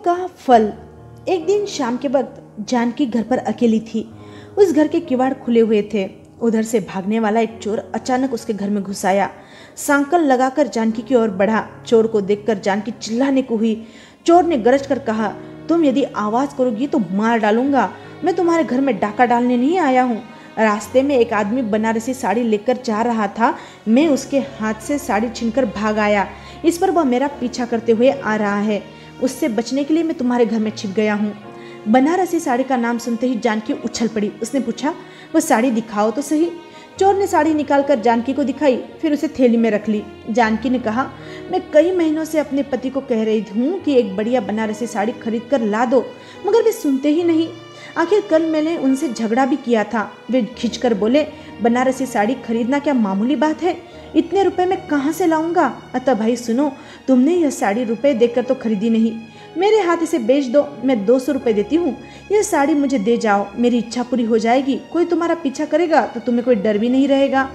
का फल। एक दिन शाम के वक्त जानकी घर पर अकेली थी। उस घर के किवाड़ खुले हुए थे। उधर से भागने वाला एक चोर अचानक उसके घर में घुस आया। सांकल लगाकर जानकी की ओर बढ़ा। चोर को देखकर जानकी चिल्लाने को हुई। चोर ने गरज कर कहा, तुम यदि आवाज करोगी तो मार डालूंगा। मैं तुम्हारे घर में डाका डालने नहीं आया हूँ। रास्ते में एक आदमी बनारसी साड़ी लेकर जा रहा था। मैं उसके हाथ से साड़ी छीनकर भाग आया। इस पर वह मेरा पीछा करते हुए आ रहा है। उससे बचने के लिए मैं तुम्हारे घर में छिप गया हूँ। बनारसी साड़ी का नाम सुनते ही जानकी उछल पड़ी। उसने पूछा, वो साड़ी दिखाओ तो सही। चोर ने साड़ी निकालकर जानकी को दिखाई, फिर उसे थैली में रख ली। जानकी ने कहा, मैं कई महीनों से अपने पति को कह रही हूँ कि एक बढ़िया बनारसी साड़ी खरीद कर ला दो, मगर वे सुनते ही नहीं। आखिर कल मैंने उनसे झगड़ा भी किया था। वे खिंचकर बोले, बनारसी साड़ी खरीदना क्या मामूली बात है? इतने रुपए मैं कहाँ से लाऊंगा? अतः भाई सुनो, तुमने यह साड़ी रुपए देकर तो खरीदी नहीं। मेरे हाथ इसे बेच दो, मैं 200 रुपये देती हूँ। यह साड़ी मुझे दे जाओ, मेरी इच्छा पूरी हो जाएगी। कोई तुम्हारा पीछा करेगा तो तुम्हें कोई डर भी नहीं रहेगा।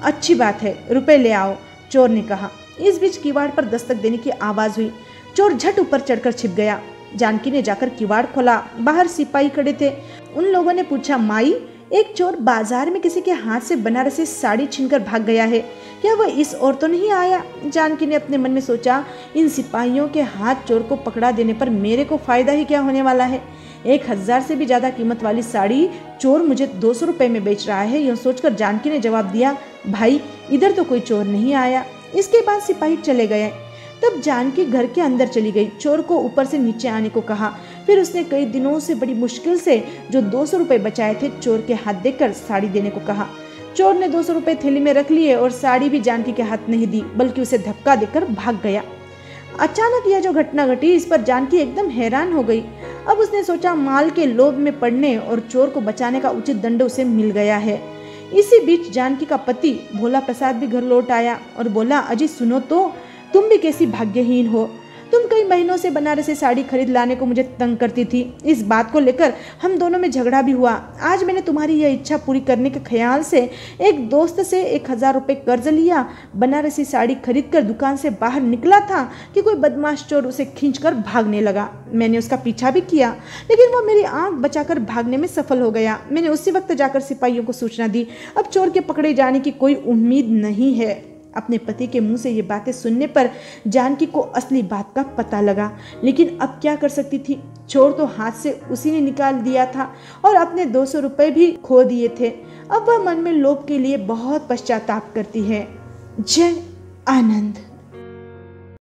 अच्छी बात है, रुपए ले आओ, चोर ने कहा। इस बीच किवाड़ पर दस्तक देने की आवाज हुई। चोर झट ऊपर चढ़कर छिप गया। जानकी ने जाकर किवाड़ खोला। बाहर सिपाही खड़े थे। उन लोगों ने पूछा, माई, एक चोर बाजार में किसी के हाथ से बनारसी साड़ी छीनकर भाग गया है, क्या वह इस ओर तो नहीं आया? जानकी ने अपने मन में सोचा, इन सिपाहियों के हाथ चोर को पकड़ा देने पर मेरे को फायदा ही क्या होने वाला है। 1000 से भी ज्यादा कीमत वाली साड़ी चोर मुझे 200 रुपये में बेच रहा है। यह सोचकर जानकी ने जवाब दिया, भाई इधर तो कोई चोर नहीं आया। इसके बाद सिपाही चले गए। तब जानकी घर के अंदर चली गई। चोर को ऊपर से नीचे आने को कहा। फिर उसने कई दिनों से बड़ी मुश्किल से जो 200 रुपये बचाए थे चोर के हाथ देकर साड़ी देने को कहा। चोर ने 200 रुपये थैली में रख लिए और साड़ी भी जानकी के हाथ नहीं दी, बल्कि उसे धक्का देकर भाग गया। अचानक यह जो घटना घटी, इस पर जानकी एकदम हैरान हो गई। अब उसने सोचा, माल के लोभ में पड़ने और चोर को बचाने का उचित दंड उसे मिल गया है। इसी बीच जानकी का पति भोला प्रसाद भी घर लौट आया और बोला, अजी सुनो तो, तुम भी कैसी भाग्यहीन हो। तुम कई महीनों से बनारसी साड़ी खरीद लाने को मुझे तंग करती थी। इस बात को लेकर हम दोनों में झगड़ा भी हुआ। आज मैंने तुम्हारी यह इच्छा पूरी करने के ख्याल से एक दोस्त से 1000 रुपये कर्ज लिया। बनारसी साड़ी खरीदकर दुकान से बाहर निकला था कि कोई बदमाश चोर उसे खींचकर भागने लगा। मैंने उसका पीछा भी किया, लेकिन वो मेरी आंख बचाकर भागने में सफल हो गया। मैंने उसी वक्त जाकर सिपाहियों को सूचना दी। अब चोर के पकड़े जाने की कोई उम्मीद नहीं है। अपने पति के मुंह से ये बातें सुनने पर जानकी को असली बात का पता लगा, लेकिन अब क्या कर सकती थी? चोर तो हाथ से उसी ने निकाल दिया था और अपने 200 रुपये भी खो दिए थे। अब वह मन में लोभ के लिए बहुत पश्चाताप करती है। जय आनंद।